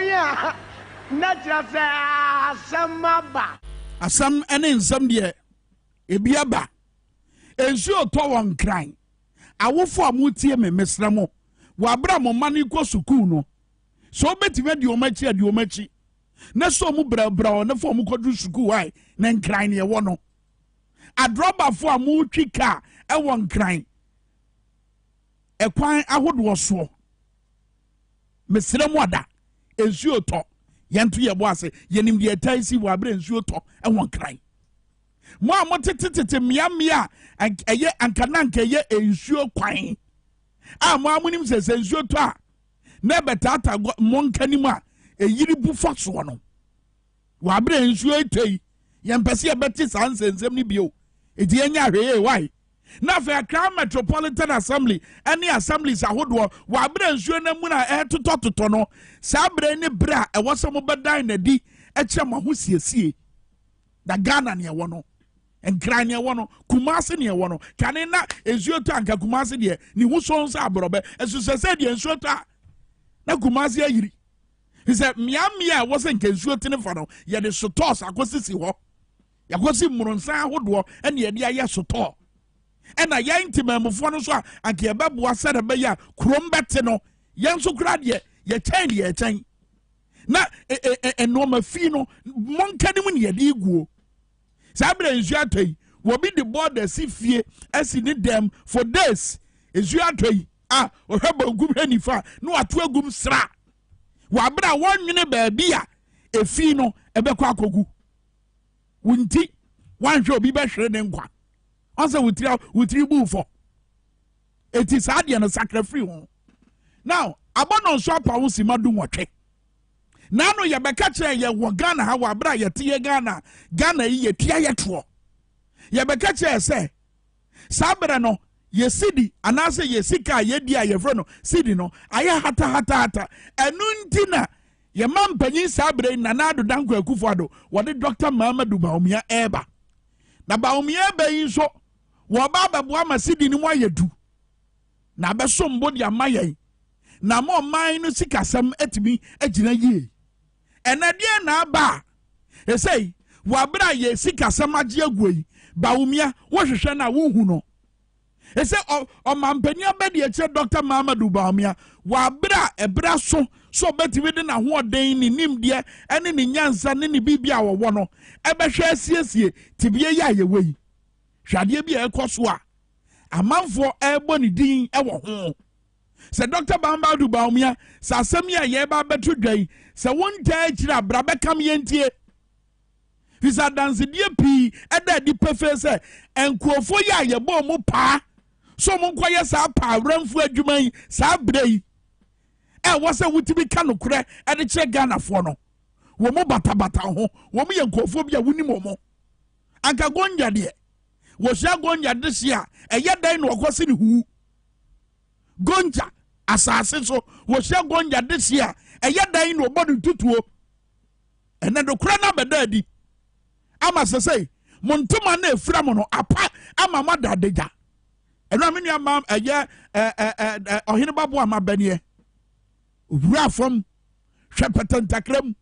yeah. Natural some maba. Asam ene nsam de ebiaba. Ensuo to won kran. Awofo amutie me mesramo. Wa bra mo mani ko sukuu no. So betime de o machi. Na so mu bra na fo mu kodu sukuu wai na nkran ne wo no. Adroba fo amu twika e won kran. Ekwan ahodo so. Mesramo ada. Ensuo to yentu Dwabo Ase yenim de taisi wa bra ensuo to e won kran. Mo amotetete miamia eye ankananka ye ensuo kwan. Mo amunim se ensuo to a na betata monkanim a eyiri bu faso no. Wa bra ensuo etoi yempese ye beti sansensem ni bio. Edi enya hweye why? Na fe Accra Metropolitan Assembly any assemblies ahodo wa bra ensuo na mu na totototo no. Sa bra ni bra e wo so mo bedan na di e kye mo ho siesie. Da Ghana ne wo no. Enkran ne wo no, Kumasi ne wo no. Kane na ensuo to anka Kumasi de ni hu so nsa abrobe. Esu se de ensuo to na Kumasi ayiri. He said miamia wasn't ensuo tene for no. Ye de sotos akosisi ho. Yakosi muronsa ahodo ene ye de aye soto. Ena ya intimamfo no so anka ye beboa sere be ya krom bete no. Ye nso kura de ye chen na enoma fi no monkanim ne ye de iguo. Sabre ensu atoi wo bi the border si fie asi ni dem for days ensu atoi ohweba ogum hanifa no ato agum sra wa bra wonwene ba bia efi no ebekọ akogu wunti wanhwe obi be hwere ne nkwa onse wutiri bu fo eti saade no sacrifice ho now abono nso apa wo simadu nwotwe nano ye beka kire ye wo Ghana ha wa bra ye tie Ghana yi ye tia ye to ye beka kire se sabra no ye sidi anase ye sika ye dia ye fro no sidi no aya hata enu ntina ye mampanyin sabra na nado danko akufo ado wo de Dr. Muhammadu Baumia eba na Baumia eba yin so wo ba babo ma sidi ni mo ayedu na be so mbo dia mayen na mo man no sikasam etimi agina yie enadie na ba esei wa bra ye sikasam age aguyi Baumia wo hwehwe na wo hu no ese o mampani abedi eche Dr. Muhammadu Baumia wa bra ebra so betimi de na ho oden ni nimde ene ni nyansa ne ni bibia wo no ebehwe asiesie tibie ya ye wei hwade bia ekoso a amanfo ebo ni din ewo ho se Dr. Muhammadu Baumia sa asem ya ye ba betu dwan se wonta akira bra bekam yentie fisa dance die pi eda di pefe se enkuofo ya ye bo mu pa so mo nkoye sa pa ramfu adwuman sa brei wo se wutibi kanokure e de kire Ghana fo no wo mo bata ho wo mo ye nkuofo bia wuni mo anka gonja de wo sha gonja de sia eye dan no okosi ni hu gonja asase so wo sha gonja de sia eye dan no obodu tutuo ene do kura na bedadi ama sesei montoma na efra mo no apa ama madadeja eno amenu ama eye ohene babo ama banie wura fam hwepetentakram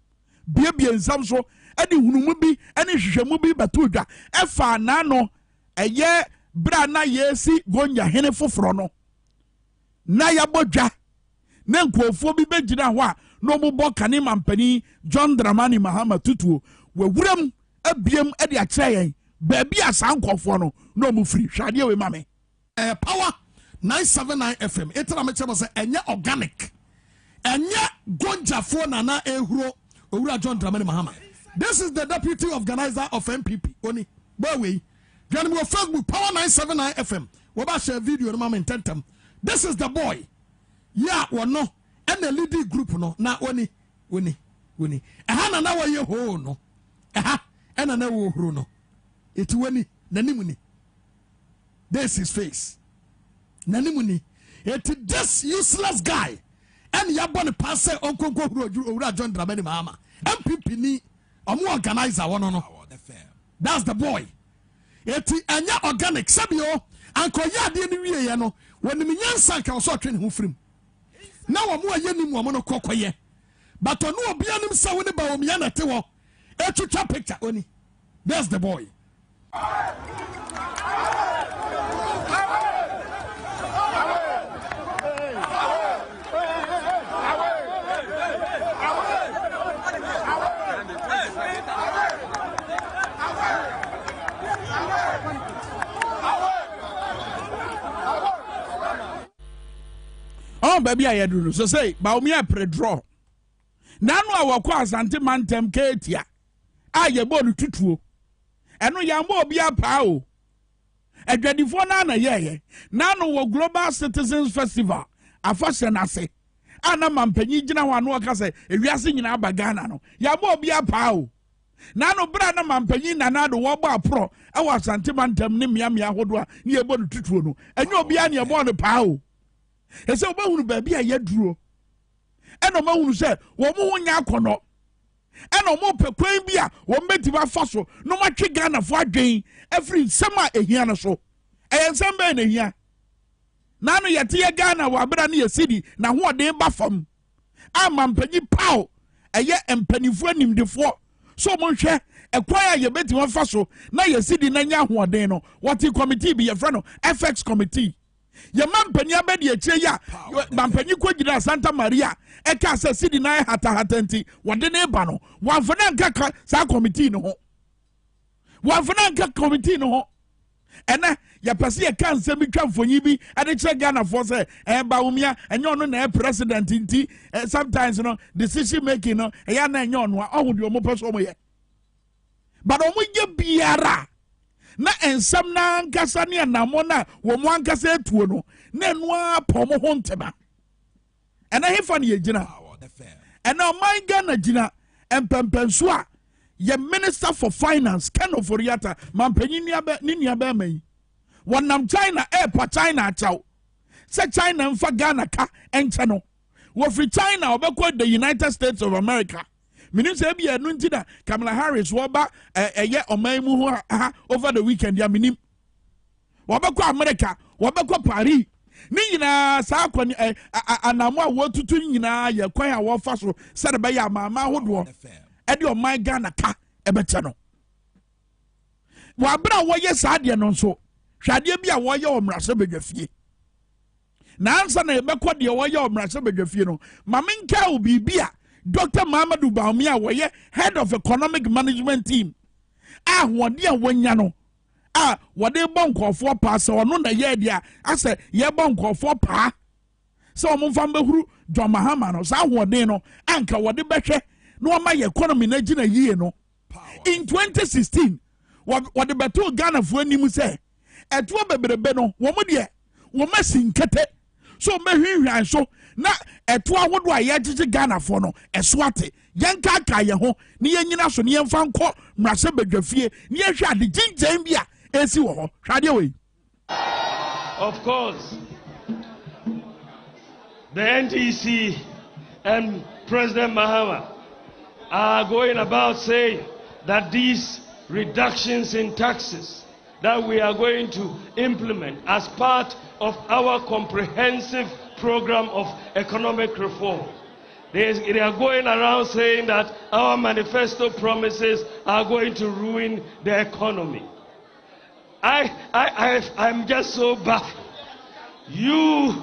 biebie nsam so ade hunumu bi ane hwehwemu bi batodwa efa na no eye bra na yesi gonja hene foforo no na ya bodwa na nkuofo bi begina ho a no mobọ kane mampani John Dramani Mahama tutuo wawuram abiem ade a kire yen ba bia sankofo no no mu free hwade we mame power 979 FM etara me chemo se enye organic enye gonja fo na ehuro owura John Dramani Mahama. This is the deputy organizer of MPP oni boy join me on Facebook power 979 FM we ba share video no mame tentem. This is the boy ya wono and the leading group no na oni na wa ye ho no ena na wo huru no eti wani nanim ni this is face nanim ni eti this useless guy and ya born pass onkonko huru owura John Dramani Mahama MPP ni omo organizer wono no that's the boy eti anya organic sabio anko ya de ni wie ye no woni nyansa ka so atwe ne ho frim na wo mo aye ni mo no kokoye But on no bianim sa woni ba omia na te wo. Etwetwa picture oni. That's the boy. Oh, baby, I do so say, Baumia pre-draw. Nano our quas anti-mantem Katia. I ye born tutu. And no yambo be a pow. A 24 nana ye. Nano Global Citizens Festival. A fashion I say. Anna Mampeni Jina Wanoka say, if you are singing Abagana. Yambo be a pow. Nano Brana Mampeni Nana the Waba Pro. I was anti-mantem Nimiamia Hodwa near born tutu. And you'll be on your born a pow. E se oba hunu baby a yeduro e no ma hunu se wo mo wonya akono e no mo pe kwan bi a wo meti ba fa so no ma twe Ghana fo adwen every sema ehia no so e ensem be na ehia na no yete ye Ghana wa bra na yesidi na ho ode ba fam ama mpanyi paw eye empanifo animdefo so mo hwe ekwan a ye beti wa fa so na yesidi na nya ho ode no what committee bi ye fra no FX committee. Your mampany abedi eche mampany kwagina Santa Maria eka se sidi na hatenti wode ne ba no wanfana nka sa committee no ho wanfana nka committee no ho ene ya pese ye kan se mi twamfonyi bi ade che Ghana for say ba umia enyo no na president nti sometimes you know decision making no ya na enyo no ohudi omo peso mo ye but omo ye biara na ensam na nkasa ne anamona wo mo ankasa etuo no na enua pomo ho ntema ena hefa ne yegina ena man Ghana gina empempenso a ye minister for finance Ken Oforiata mampanyi ni niaba mai wonam China airport China achaw se China mfa Ghana ka enche no wo free China obekọ the United States of America. Minim say bia no ntina Kamala Harris wo ba eye oman mu ho over the weekend ya minim wo ba kwa America wo ba kwa Paris ni nyina sa akoni anamo a wo tutu nyina ye kwan a wo fa so se de ba ya mama hodo e de oman Ghana ka e beche no wo abra wo ye sa de no nso hwade bia wo ye omrase bedwafie na ansa na e bekọ de wo ye omrase bedwafie no maminka obi bia Dr. Mamadou Baumia was head of economic management team. What dear wanya no. What they bonk for pass or no na yedia. I said, ye bonk for pa. So Mufambe John Mahama no sa what they no anka what the beche no my economy na a year no. In 2016, what the beto Ghana for any say. At what bebe no, woman ye, woman sing kete. So me so na etwa wodo a yagye Ghana for no eswate yenka ka ye ho ne yenyina so ne yemfa nko mrase bedwafie ne yehwe ade ginjan bia esi wo ho hwade we. Of course, the NDC and President Mahama are going about saying that these reductions in taxes that we are going to implement as part of our comprehensive program of economic reform. They are going around saying that our manifesto promises are going to ruin the economy. I'm just so baffled. You,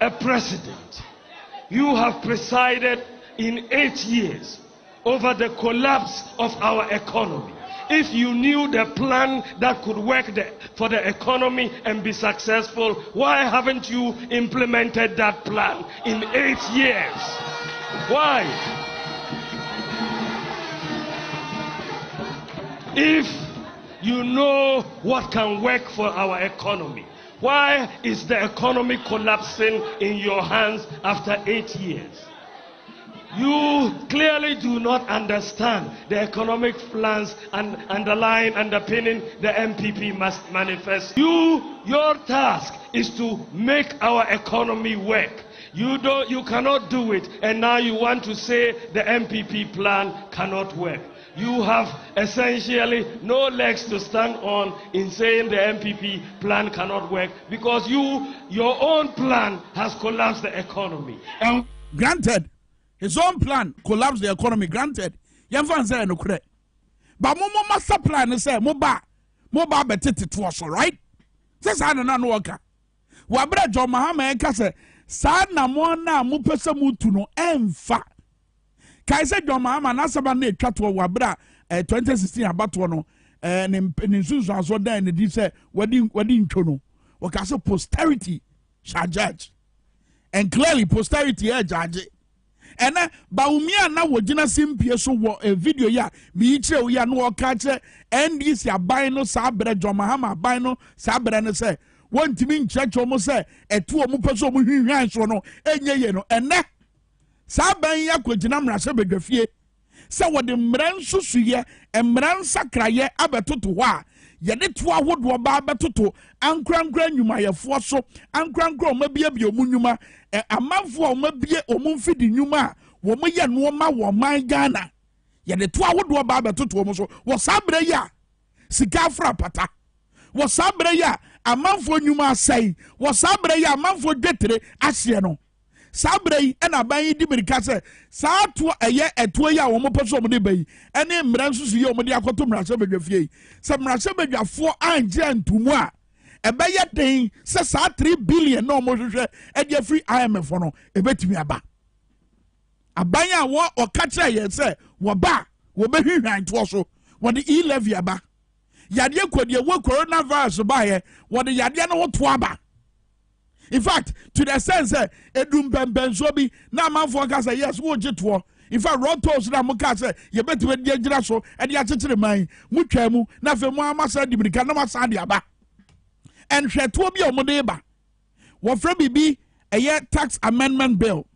a president, you have presided in 8 years over the collapse of our economy. If you knew the plan that could work for the economy and be successful, why haven't you implemented that plan in 8 years? Why? If you know what can work for our economy, why is the economy collapsing in your hands after 8 years? You clearly do not understand the economic plans and underpinning the MPP manifesto. Your task is to make our economy work. You cannot do it, and now you want to say the MPP plan cannot work. You have essentially no legs to stand on in saying the MPP plan cannot work because your own plan has collapsed the economy. Granted. His own plan collapsed the economy. Granted, Yanfan say no correct. But Momo master plan is say moba betete to us, right? Says I don't know worker. Wabra John Mahama say sa na mo na mo pese mutu no emfa. Kai say John Mahama na saba na etwa to wabra 2016 abato no ne nsusu aso dan ne di say wadi ntwo no. Waka say posterity shall judge. And clearly posterity judge. And Baumia now would gina simpie so a video ya me che ya no catch and this ya bino sabre Jomahama bino sabre and say one to mean church almost say a 2 or more person who so no enye no and ne saban ya kwajinam rase bedwafie say what the mran susu ye and mran sakraye abetoto wa yede to ahodo ba betoto ankrankran nyuma ye fo so ankrankran mabia bi omunyuma amanfo mabie omumfidi nyuma wo mo ye no ma wo man Ghana yede to ahodo ba betoto mo so wo sabre ya sika fra pata wo sabre ya amanfo nyuma asai wo sabre ya amanfo dwetere ahye no sabre yi na ban yi di mirika se sa to eye eto yi a wo mo peso mo de bayi ene mran susu yi o mo de akoto mrase bedwafie yi se mrase bedwafo anje antumu a ebeye den se sa 3 billion no mo hwehwe e de free IMF no ebetimi aba aban a wo okache ye se wo ba wo behwehwan to so wo de e-levy aba yade kodie wo coronavirus ba ye wo de yade no wo to aba. In fact, to the sense that Edum Benzobi, now man for us say yes, what it was. In fact, Rotos na muka say you better with the grasso and the attitude mind, Muchemu, nothing more massa di Bricana Sandiaba. And she told me on Modeba. What from be a year tax amendment bill,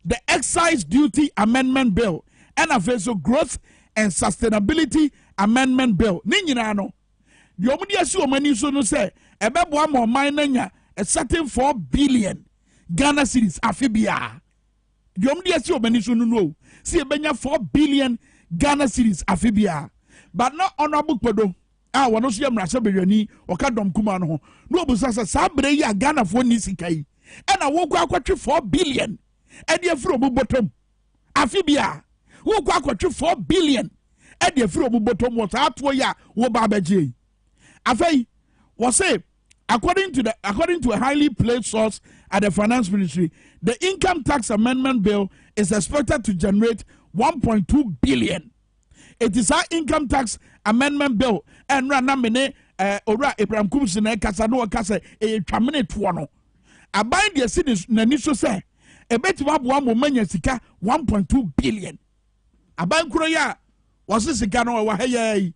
the excise duty amendment bill, and a vessel growth and sustainability amendment bill. Ninjano. The Omudia so many soon say, a bebo more minor. A certain 4 billion Ghana cedis afibia. The only issue many should know. See a benya 4 billion Ghana cedis afibia. But not honorable Podo. Ah, one of them Rasabani or Kadom Kumano. No, but Sabre ya Ghana for Nisikai. And I woke out 4 billion. And you're from bottom. Afibia. Woke out 4 billion. And you're from bottom was out for ya, Wobabaji. Afei, was say. According to a highly placed source at the Finance Ministry, the income tax amendment bill is expected to generate 1.2 billion. It is our income tax amendment bill and ranamene ora Abraham Kumsine Kasano Kase a terminate one. Abide the cities Naniso say a bet you have 1 moment sika 1.2 billion. Aban Kroya was this Sikano or Wahaya.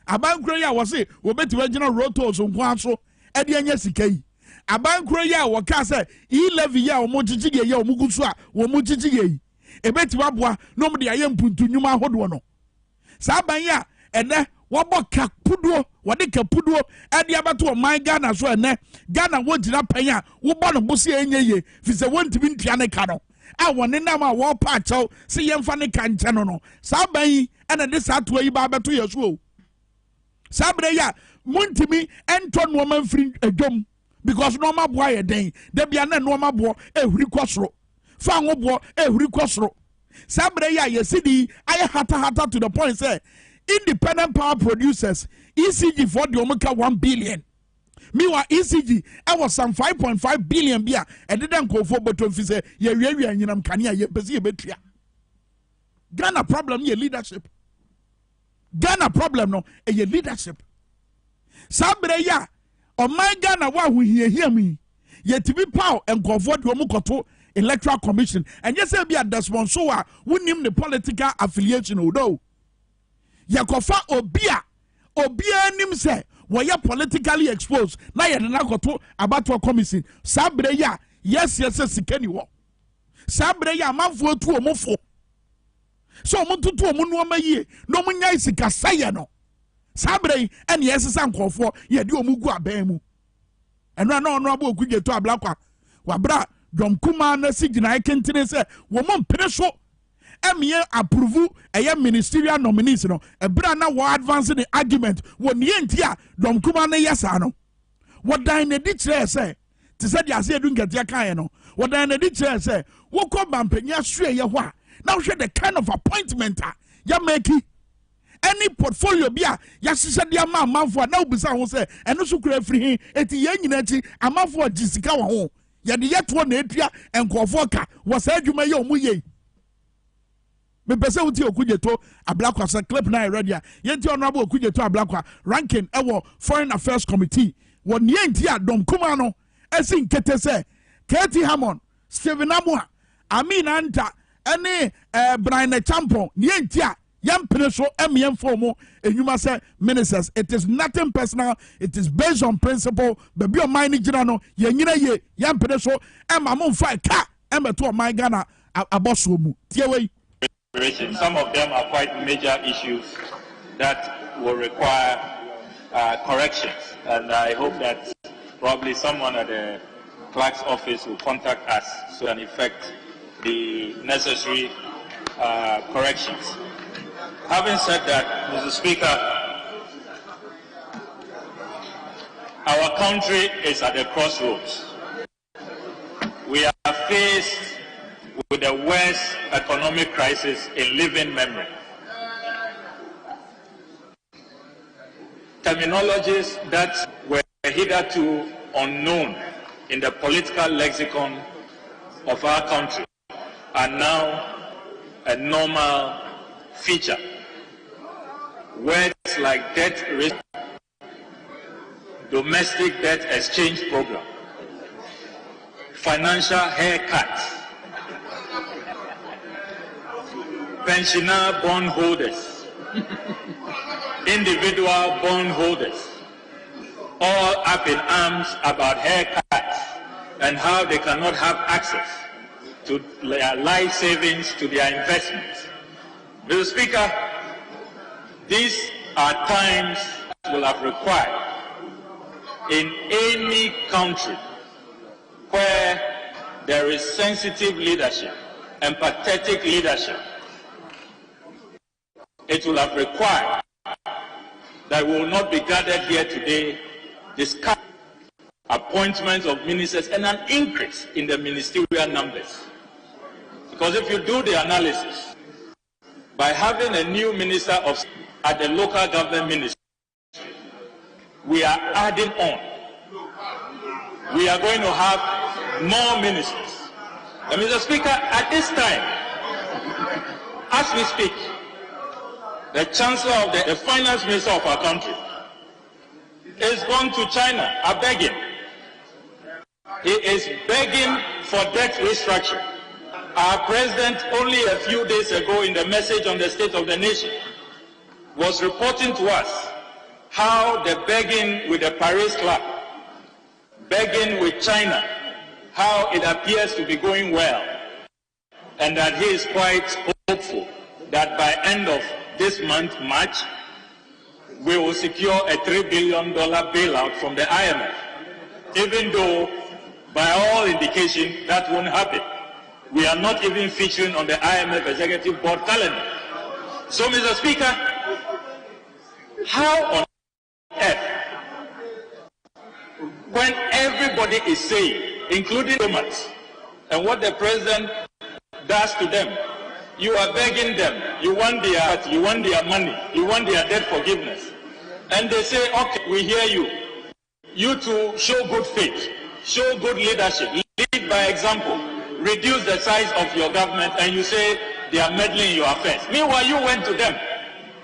Aban Kroya was it, we bet you original rotos on Kwanso. Edi anya sikai abankro ya waka se e-levy ya omogigige ya omugusu a omogigige ebeti waboa no mde aye mpuntu nyuma ahodo no sa ban ya ene wabo kapuduo wode kapuduo edi abato o man Ghana so ene Ghana wogina pan a wo bo no bosi enyeye fi se wontimi ntua ne ka no a wone nam a wo pa achew se yemfa ne ka nche no no sa ban yi ene de sa to yi ba beto yeso o sabre ya Muntimi ento no man free adwom because no ma boa ye den da bia na no ma boa ehuri kwosoro fa ngo boa ehuri kwosoro sabre ya yesidi aye hata to the point say independent power producers ECG for the omeka 1 billion mewa ECG I was some 5.5 billion bia e didn't go for bottom fi say ye wiawi anyinam kane ye pese ye betua Ghana problem ye leadership Ghana problem no e ye leadership Sabre ya o man Ghana wa hu hie mi yetibi power enkofo de omukoto electoral commission and yes be a Desmond so a wonim the political affiliation odo yakofa obia nim say we politically exposed na ye na koto abato commission sabre ya yes sikani wo sabre ya manfo tu omofo so omututu omuno maye no munya sika saye no sabre and yes sankofo ye de omugu aban mu eno na ono aba okudje to ablakwa wabra dom kuma na sigina ekentire se wo mo mpere so emie approve eye ministerial nominees no ebra na wo advance the argument wo nie ntia dom kuma na yesa no wo dan na di kire se ti se dia se edu ngetia kan no What I did say, woke up and penya sure ya wa. Now share the kind of appointment ya make any portfolio bia ya shisha dia ma for now bisa ho say eno so kura free hin eti ye nyina chi amafo jisika wo ho ya de yeto na etua enkofo ka wo sa adwuma ye omu ye me pese wuti okujeto ablakwa sa clip na ready a yenti honorable okujeto ablakwa ranking ewo foreign affairs committee wo ne enti adom kuma no esi nkete se Katie Hammond Stephen Amua Amin Anta any Brian Champon ne enti a yam so emiem formo enyuma say ministers. It is nothing personal, it is based on principle. Baby o mind jina no ye nyina ye yam so emma mo fa ka emma to my Ghana aboso mu tie we. Some of them are quite major issues that will require corrections, and I hope that probably someone at the clerk's office will contact us so and effect the necessary corrections. Having said that, Mr. Speaker, our country is at a crossroads. We are faced with the worst economic crisis in living memory. Terminologies that were hitherto unknown in the political lexicon of our country are now a normal feature. Words like debt risk, domestic debt exchange program, financial haircut, pensioner bond holders, individual bond holders, all up in arms about haircuts and how they cannot have access to their life savings, to their investments. Mr. Speaker, these are times that will have required in any country where there is sensitive leadership, empathetic leadership. It will have required that we will not be gathered here today discussing appointments of ministers and an increase in the ministerial numbers. Because if you do the analysis, by having a new minister of at the local government ministry, we are adding on. We are going to have more ministers. And Mr. Speaker, at this time, as we speak, the Chancellor of the Finance Minister of our country is gone to China, begging. He is begging for debt restructuring. Our President, only a few days ago in the message on the State of the Nation, was reporting to us how the begging with the Paris Club, begging with China, how it appears to be going well, and that he is quite hopeful that by end of this month, March, we will secure a $3 billion bailout from the IMF, even though by all indication that won't happen. We are not even featuring on the IMF Executive Board calendar. So, Mr. Speaker, how on earth, when everybody is saying, including diplomats, and what the President does to them, you are begging them, you want their money, you want their debt forgiveness. And they say, okay, we hear you. You two show good faith, show good leadership, lead by example, reduce the size of your government, and you say they are meddling in your affairs. Meanwhile, you went to them.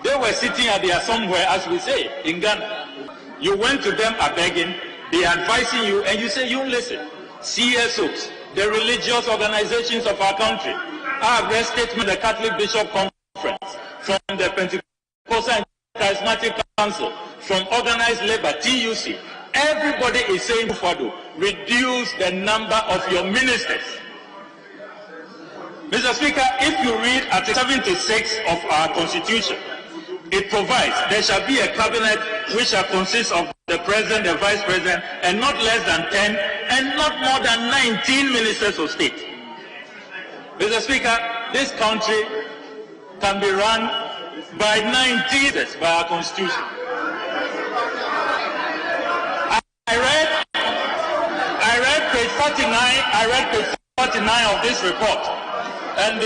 They were sitting at there somewhere, as we say, in Ghana. You went to them are begging, they are advising you, and you say, you listen. CSOs, the religious organizations of our country, I read statement the Catholic Bishop Conference, from the Pentecostal and Charismatic Council, from Organized Labor, TUC. Everybody is saying, Fado, reduce the number of your ministers. Mr. Speaker, if you read Article 76 of our Constitution, it provides there shall be a cabinet which shall consist of the President, the Vice President, and not less than 10 and not more than 19 ministers of state. Mr. Speaker, this country can be run by 19 ministers by our Constitution. I read page 49, I read page 49 of this report, and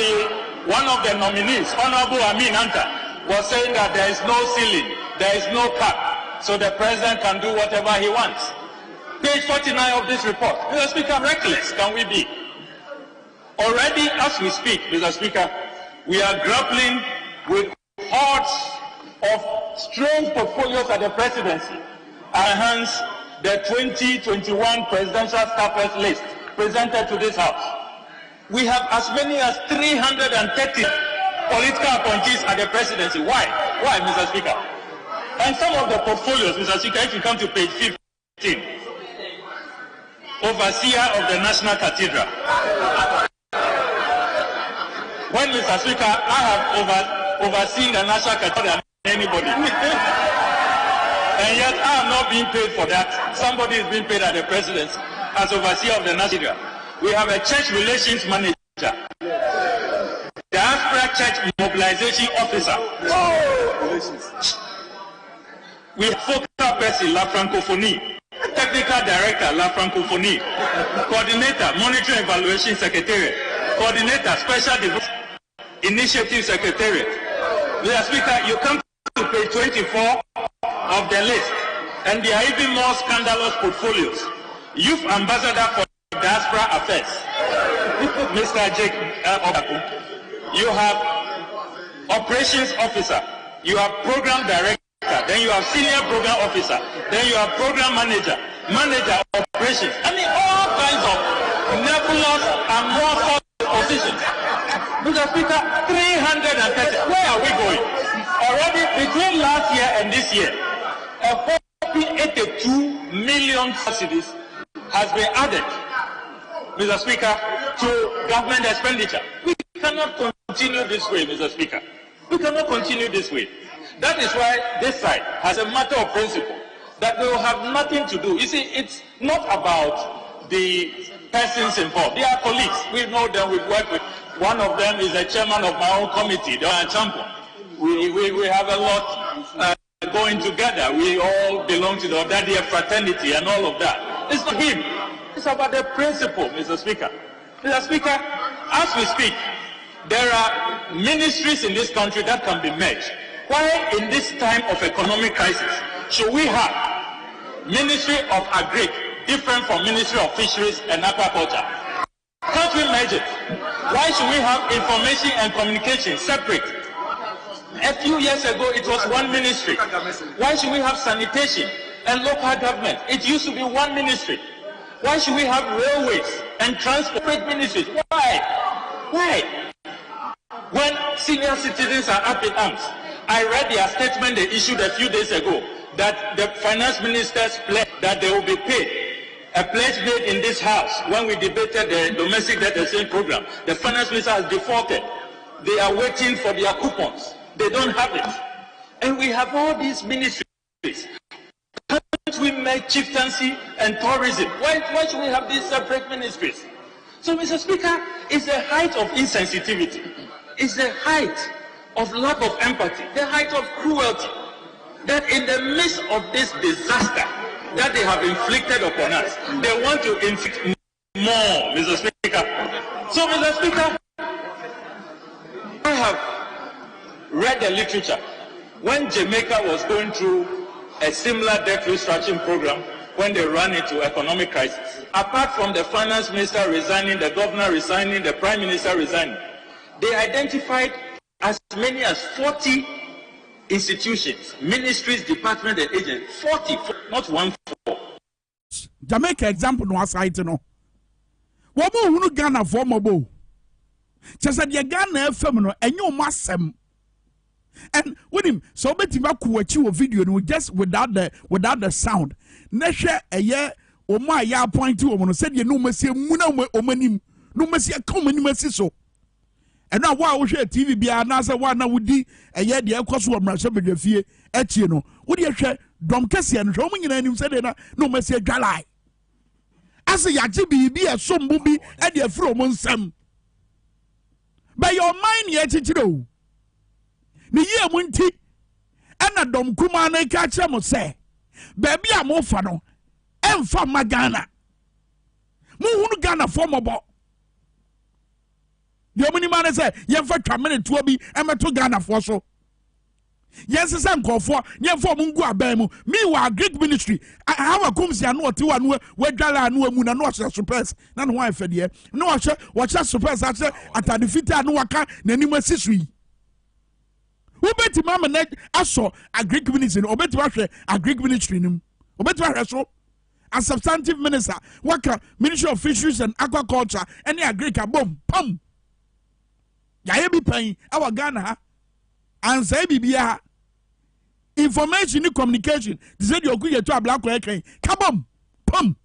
one of the nominees, Honorable Amin Anta, was saying that there is no ceiling, there is no cap, so the president can do whatever he wants. Page 49 of this report. Mr. Speaker, reckless can we be? Already, as we speak, Mr. Speaker, we are grappling with hordes of strange portfolios at the presidency. Hence, the 2021 presidential staffers list presented to this House. We have as many as 330 political appointees at the presidency. Why? Why, Mr. Speaker? And some of the portfolios, Mr. Speaker, if you come to page 15, overseer of the National Cathedral. When, Mr. Speaker, I have overseen the National Cathedral than anybody. And yet I am not being paid for that. Somebody is being paid at the presidency as overseer of the National. We have a church relations manager, diaspora church mobilization officer. We have focal person, La Francophonie, technical director, La Francophonie, coordinator, monitoring evaluation secretariat, coordinator, special development initiative secretariat. Mr. Speaker, you come to page 24 of the list, and there are even more scandalous portfolios. Youth ambassador for diaspora affairs, Mr. Jake you have operations officer, you have program director, then you have senior program officer, then you have program manager, manager operations. I mean, all kinds of nebulous and more positions. Mr. Speaker, 330. Where are we going? Already between last year and this year, a whopping 82 million subsidies has been added, Mr. Speaker, to government expenditure. We cannot continue this way, Mr. Speaker. We cannot continue this way. That is why this side has a matter of principle that they will have nothing to do. You see, it's not about the persons involved. They are colleagues. We know them, we've worked with. One of them is the chairman of my own committee, the champion. We have a lot going together. We all belong to the Odadia fraternity and all of that. It's not him. It's about the principle, Mr. Speaker. Mr. Speaker, as we speak, there are ministries in this country that can be merged. Why in this time of economic crisis should we have Ministry of Agri different from Ministry of Fisheries and Aquaculture? Can't we merge it? Why should we have information and communication separate? A few years ago, it was one ministry. Why should we have sanitation and local government? It used to be one ministry. Why should we have railways and transport ministries? Why? Why? When senior citizens are up in arms, I read their statement they issued a few days ago that the finance ministers pledged that they will be paid. A pledge made in this house when we debated the domestic debt exchange program. The finance minister has defaulted. They are waiting for their coupons. They don't have it. And we have all these ministries. Can't we make chieftaincy and tourism? Why should we have these separate ministries? So, Mr. Speaker, it's the height of insensitivity. It's the height of lack of empathy, the height of cruelty, that in the midst of this disaster that they have inflicted upon us, they want to inflict more, Mr. Speaker. So, Mr. Speaker, I have read the literature. When Jamaica was going through a similar debt restructuring program, when they ran into economic crisis, apart from the finance minister resigning, the governor resigning, the prime minister resigning, they identified as many as 40 institutions, ministries, departments, and agents. 40, not 1-4. Jamaica example no aside no. Womo hunu Ghana for mobo. Chesa de Ghana FM no enyo masem. And with him, so betima kuwachi video no just without the sound. Neshe eye oma ya point to omo no said ye no mesi muna omanim. No mesi akoma ni mesi so. And now why we share TV bia na say wa na wudi eye de ekoso omrashe bedafie etie no. Wodi ehwe dom kese no hwe nyina anim say de na no mesi adwalai. Ase yaje bibi esombu bi e de afro mo nsam. By your mind ye chichiro. Ni ye mu nti ena dom kuma na ka kire mo say baby a mo fa no emfa magana mo hunu Ghana for mo bo The only man say, "Yemfa twamene tuo bi emeto Ghana for so." Yes, some call for Yemfa mungu abemu. Me Greek ministry. I have a kumsi anu oti wanu wedala anu emu na no suppress. Na no wife there. No watch suppress at the fit anu waka na ni masisui. Who bet mama net aso a Greek ministry? Obeti wahwe a Greek ministry nim. Obeti wahwe so. A substantive minister, waka Ministry of Fisheries and Aquaculture, any a Greek bomb, pum. Yaya be paying our Ghana and say Bibia information and communication. They said you're good to a black way. Come on, pum.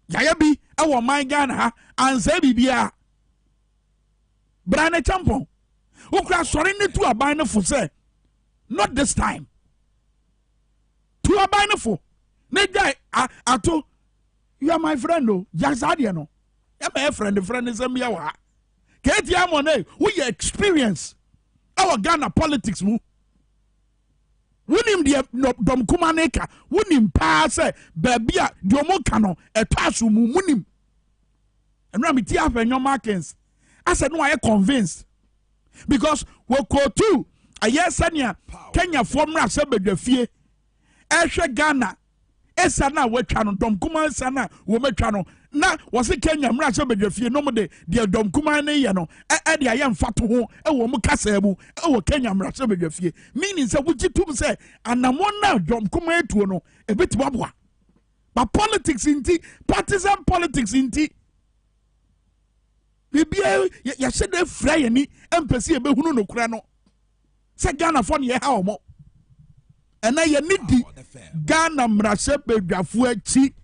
Yaya be our my Ghana and say Bibia Brane Champon. Who class surrender to a biner for say, not this time. To a biner for. Nega ato you are my friend no Jazadia no ya my friend is mbia wa keti amone we experience our Ghana politics mu wonim de dom kumaneka wonim pa say baby a de omo ka no etaso mu munim enra me ti afenyo markings I said no I convinced because we go to a yes ania Kenya formula se bedafie ehwe Ghana esa na wetwa no dom kuma esa na wo metwa no na wose Kenya mra so bedwafie no de dom kuma ne ye no e de aye mfato ho e wo mu kasa mu e wo Kenya mra so bedwafie meaning say wuji tum say anamon na dom kuma etuo no e beti boa but politics inti partisan politics inti bibia ya shede fry ni empesi e behunu no kura no say Ghana for ne ye ha omo and I need Ghana mrase bedwafo achi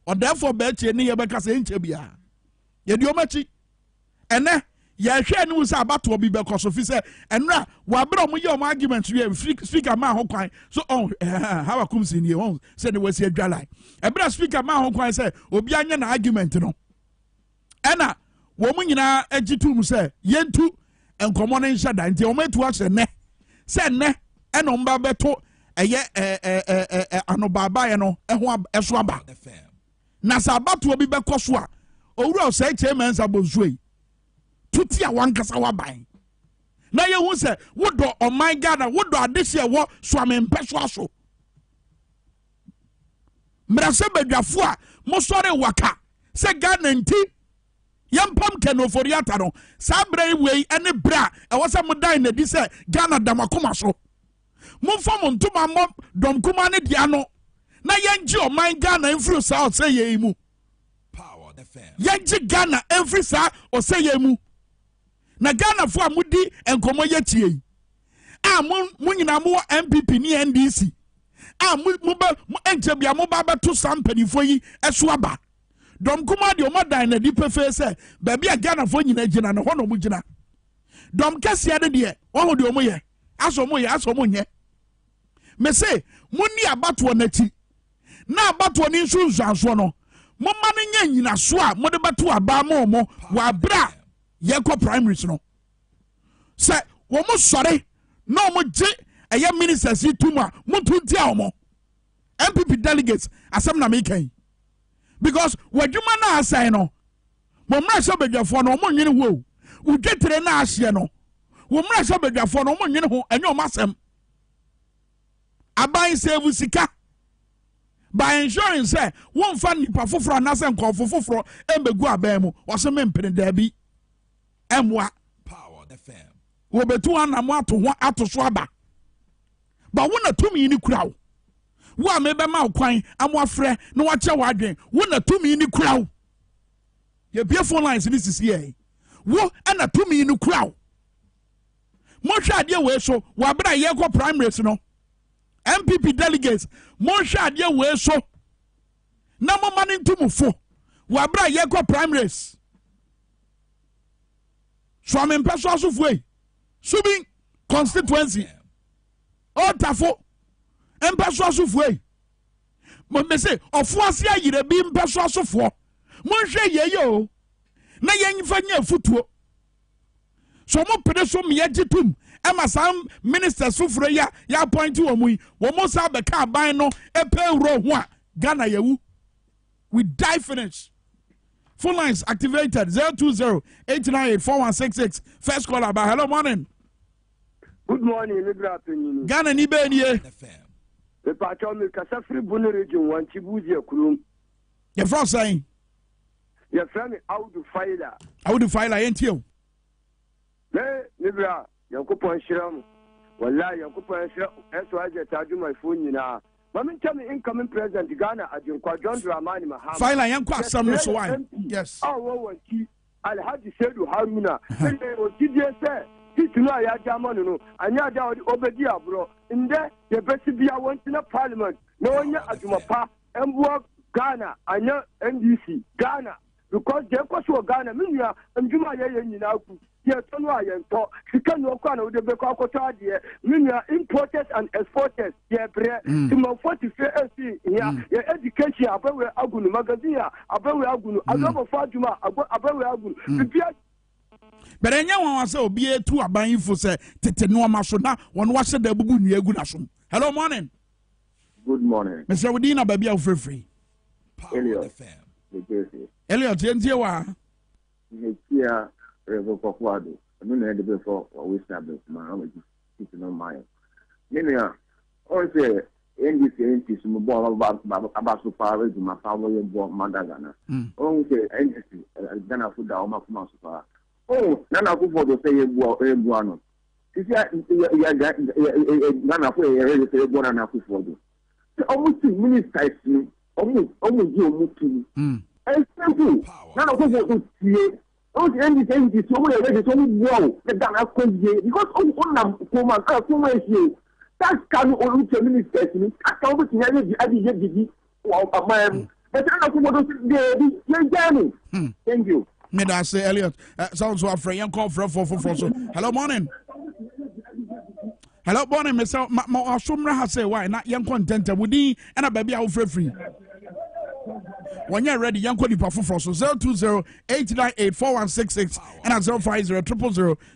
or therefore bechi ni yebeka se nchebia ye di omachi ene ye hwe ni usa abato bi be koso fi se enra wa bra mo ye o argument we speaker ma ho kwan so how akum sin ye won say the wasi adwalai e bra speaker ma ho kwan say obi anya na argument no ena wo mu nyina agitum say yentu enkomo no nsha da nti o metu ase ne se ne eno mba beto eye anobaba ye no eho eso aba na sabato obi be koso a owura o say chairman sabozui tuti a wankasa waban na ye hu se wodo o my God wodo adehye wo swame mpeso aso mrase badwafo a mo sore waka se Ghana nti yampam kenoforiata no sabre wei ene bra e wo se mo dan na di se Ghana damakoma so Mumfam ntuma mo dom kuma ne dia no na yenji o man Ghana enfru sa o say ye mu power the fam yenji Ghana enfru sa o say ye mu na Ghana fo amudi enkomo ye tie a mu nyina mo MPP ni NDC a mu ba enche bia mo ba to sampani fo yi eso aba dom kuma de o modan na di pefe se ba bia Ghana fo nyina gina no ho no mu gina dom kase ade de wo ho de o mo ye aso mo nye me say munni abato nachi na abato ni nsu nsuanso no mo ma no nya nyina so a mo de bato aba mo wa bra ye ko primaries no say wo mo sore no mo je eye ministers ituma mo tuntia omo MPP delegates asem na me kan because wadwuma na asai no mo mra so bedwafo no mo nwene wo udwetere na ahye no wo mra so bedwafo no mo nwene ho enyo masem aban save sika by insurance say won fa nipa foforo na se nkofo foforo embegu aban mu wo se mempene da bi emwa power the fam wo betu anamo ato ho ato so aba ba wona tumi ni kura wo a mebe ma kwan amoafre na wache wadwen wona tumi ni kura ye bia phone lines ni sisi ye wo ana tumi ni kura mo hwa ade we so wa bra ye ko primaries no MPP delegates mo hwa ade we so na mo mane ntumufo wa bra ye ko primaries so am peso asofo subi constituency otafo empeso asofo mo me say ofo ase ayire bi empeso asofo mo hwe ye yo na yenfa nya futuo so mo pede so me yagitum ema sam ministers fufuro ya appoint wo mu wo mo sa be ka ban no epe ro ho a Ghana yewu we die finish Phone lines activated 020-898-4166. First caller by hello morning. Good morning, Libra. Ghana ni be ni e. The patron will Casafri Bunny region one Chibuzi Krum. Your first saying. Your friend out to fire. I would file ain't you. Libra, Yankupon Shiram. Well, Yankupon Shiram, as I just my phone now. Mammy tell me incoming president Ghana at your quadrant Ramani Mahama. File Yanqua some wine. Yes. Oh, I'll have to say to Haruna. Or did you say? Tonight, I have no, I know that Obedia, bro. In there, the best be I want in a parliament. No one at my pa and work Ghana. I know NDC Ghana because they was Ghana. Minya and Juma Yen now. Yes, and talk. She can no one with the Bekako here. Minya importers and exporters. Yeah, prayer. To my 44 here. Your education, Abawe Agunu, Magazine, Abawe Agunu, Adobo Fajuma, Abawe Agunu. But I know say obi e tu aban info say tete no ma so na won wa hye da bubu nua gu na so. Hello morning. Good morning. Mr. Wodina baby afrefree. Elliot. Elliot yentie wa. Nekia revo kokwado. No na de before we establish my own it's no mine. Nenia o say NDC mo bo about so far with my family bo mandagana. O say NDC Ghana food da o ma kuma so far. Oh, Nana Kupo to say Buano. If you are Nana for a ready to go on a Kupo. Almost 2 ministers, almost you. And simple. Nana Kupo to see. Oh, the end is so ready to go. The Ghana could be because on them come and come. That's can only 2 ministers. I can't be any of my. But Nana Kupo to say, thank you. Me da say Elliot sounds so afraid yan call for so hello morning me say ma asomra ha say why na yan content wudi and a baby out free when you're ready yan call nipa for so 020-898-4166 and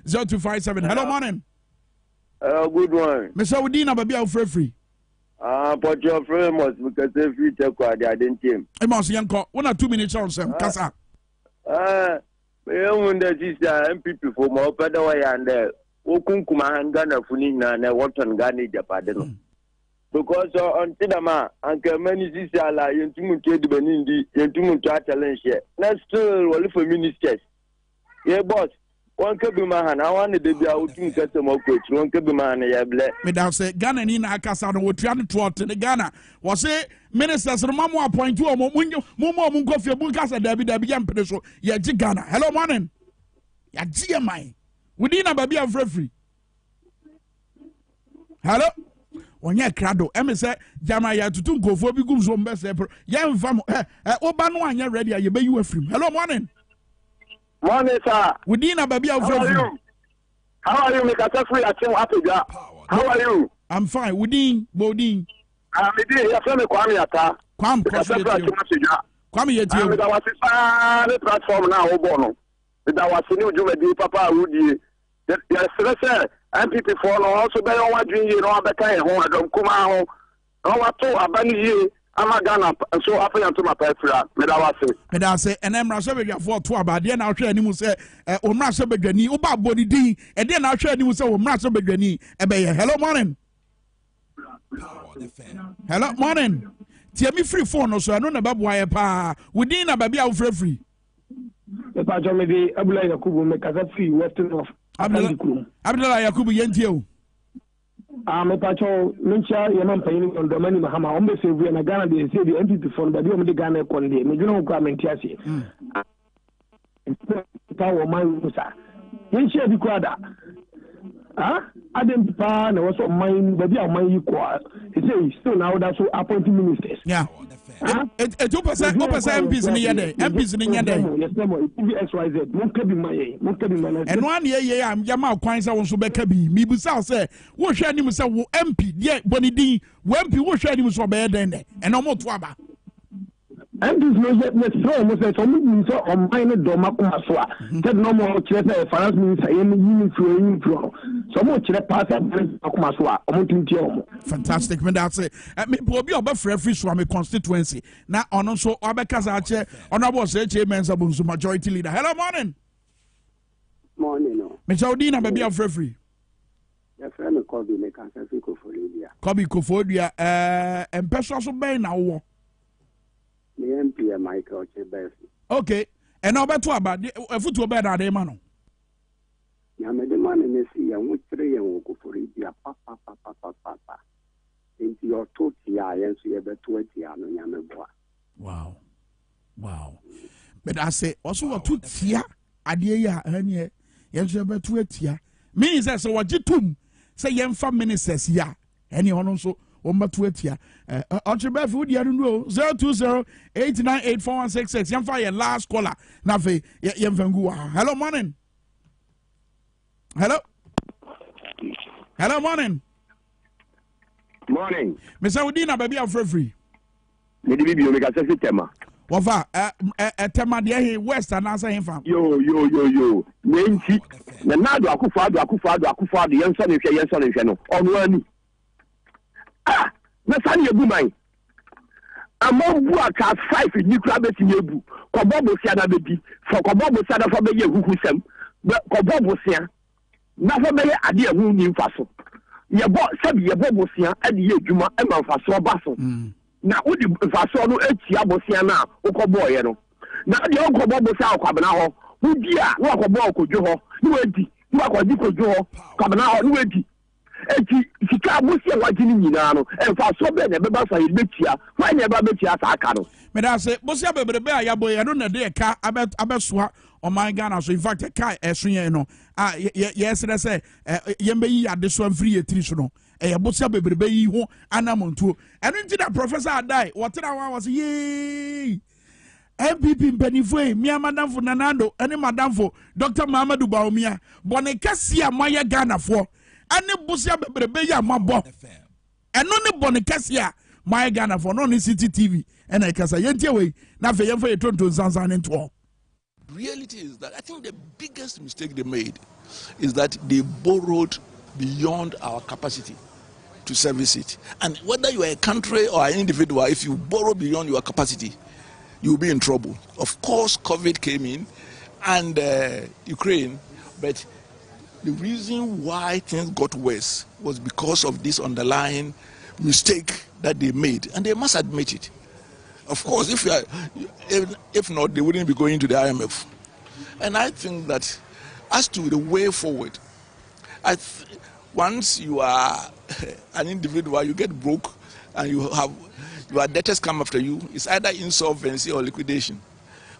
050-000-0257 hello morning good morning me say wudi na baby out free but your friend must because if you take what they didn't team e must yan call 1 or 2 minutes on some kasa me wonder this MPP for more better way and okunkuma Ghana funi na Wharton Ghana Japan because on Tidama and many this ala yentumu kedi benindi yentumu challenge na still wali for ministers yeah boss one could be man I want the be out to get some coach one could be man ya ble me da say Ghana ni na akasa no wotuan trot in Ghana was say ministers no mamo appoint to mo go fie bu kasa dabi yam pede so ya ji Ghana hello morning ya ji mai wudi na baby free hello onye krado em say jama ya tutu nkofo bi gum so mbese ya mfa oba no anya ready ya be you afrim hello morning. Morning, sir. Within baby, how are you? How are you, Mr. Free at Africa? How are you? I'm fine. Within Bodin. I'm your friend Kwame Ata. Kwame yet you. With our sister platform now, Obono. With our senior Jumedi Papa Rudy. Yes, sir. MPP follow also by one dream, you know, the kind of home. I don't come out. No, I told Abani. I'm a Ghana, and so I feel to my pefra. Medase, and I'm Rasha for 2 about the end. I'll share any say, Omrasa Begani, Oba Body D, and then I'll share any say, Omrasa Begani. Hello, morning. Hello, morning. Tell me free phone, so I don't know about why pa. Within a baby out free. The Pajamedi, Abdullah Yakubu, make a free western of Abdullah Yakubu Yentio. Me pacho mencha yema mpanyini on domani mahama ombe sevia na Ghana de se the entity fund ba bi omde Ghana konde me dwena ko amenti ase ta wo man musa yenche bi kwada Adam pa na was mine ba bi amman yi ko he say still now that so appointing ministers yeah it 2% MPs ni yede MPs ni yede yes no it be XYZ mo ka bi man and one ye am yama kwan say won so be ka bi mi bu say wo hwe anim say wo MP de bonidin wo MP wo hwe anim so be den de and omo to aba MPs no yet almost say some means on minor Domakumaswa. That no more Chester finance minister in so much pass Akumaswa, Omutintium. Fantastic, man. That's it. Me probably about free from a constituency. Now, on also Abekazache, Honorable H.A. majority leader. Hello, morning. Morning. Mr. Odina, baby, I'm free. Your friend Kobe Minkah, Kobe Kofodia, and Pessoa Bay now. The MP Michael Chebesi. Okay, and now about a foot to bed at the man. Yamade man in the sea, and which 3 and walk for India, papa. Into your 2 and so you have 20 and Yameboa. Wow. But I say, also what 2 tia, Adia, and ye, yes, you have 2 tia. Means that so what you tum say, young 5 minutes says, yeah, any on also. Omba tuetia. Entrepreneur food ya know 020-898-4166. Yamfa your last caller. Nafe yamfangua. Hello morning. Hello morning. Morning. Mr. Udina baby I'm free. Me di bibi o me ka se tema. Wafa tema de he west and answer him fam. Yo. Nenti. Na nado akufado yenso ne hwe no. Onu ani. Na sani ebu man. Amon aka 5 ni kura beti ebu. Kobo bosia na bedi. For kobo bosia na for be ye huhusem. Kobo bosia. Na for be ye ade ehu ni mfaso. Ye bo bosia ade ye adwuma e ma mfaso baso. Na udi mfaso no etia bosia na ukobo ye no. Na de ukobo bosia akwabena ho. Udi a na ukobo okodwo ho. Ni wedi. Ni akwadi kodwo ho. Kwabena ho ni wedi. Eti sika abusia wagini nyina no emfa so be na beba fa yebetia why na eba betia sa aka no me da say bosia bebrebe a yabo ye no na de ka abesoa o man Ghana so in fact ka esoye no yes na say yembe yi ade so amfiri etiri so no bosia bebrebe yi ho anamontuo eno nti da professor Adai wotera wan was ye MPP mpanifo mi amadamfo nanando ene madamfo Dr. Mahamadou Bawumia bone kase a moye Ghana fo ane busia bebrebe ya mabo eno ne bone kase a my Ghana for no city TV and I kasa yentie we na fe yemfa ye Tonton Sansan into. Reality is that I think the biggest mistake they made is that they borrowed beyond our capacity to service it. And whether you are a country or an individual, if you borrow beyond your capacity, you'll be in trouble. Of course, COVID came in and Ukraine, but the reason why things got worse was because of this underlying mistake that they made, and they must admit it. Of course, if not, they wouldn't be going to the IMF. And I think that as to the way forward, once you are an individual, you get broke, and your debtors come after you. It's either insolvency or liquidation.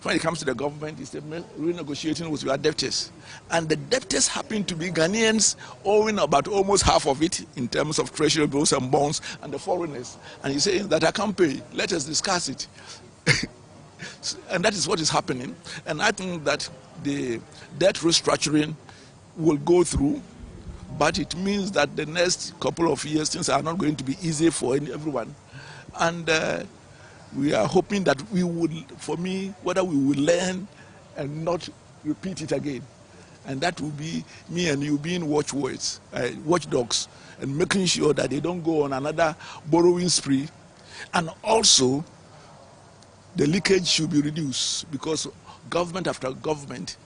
When it comes to the government, it's renegotiating with your debtors. And the debtors happen to be Ghanaians owing about almost half of it in terms of treasury bills and bonds, and the foreigners. And you say that I can't pay. Let us discuss it. And that is what is happening. And I think that the debt restructuring will go through, but it means that the next couple of years things are not going to be easy for everyone. And we are hoping that we would, for me, whether we will learn and not repeat it again. And that will be me and you being watchdogs, and making sure that they don't go on another borrowing spree. And also, the leakage should be reduced, because government after government,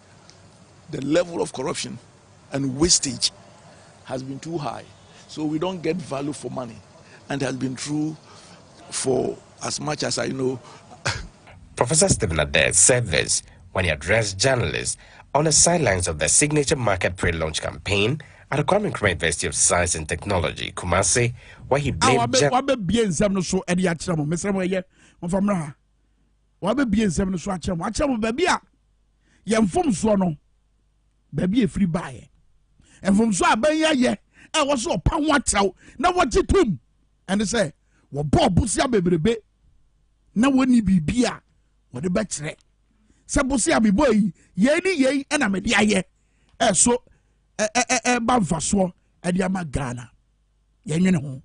the level of corruption and wastage has been too high. So we don't get value for money. And it has been true for as much as I know. Professor Stephen Adair said this when he addressed journalists on the sidelines of the Signature Market pre-launch campaign at the Kwame Minkah University of Science and Technology, Kumasi, where he blamed na woni bibia wo de bekere se bosi abiboyi ye ni na me de aye so ba mfaso e de ama Ghana ye nwene ho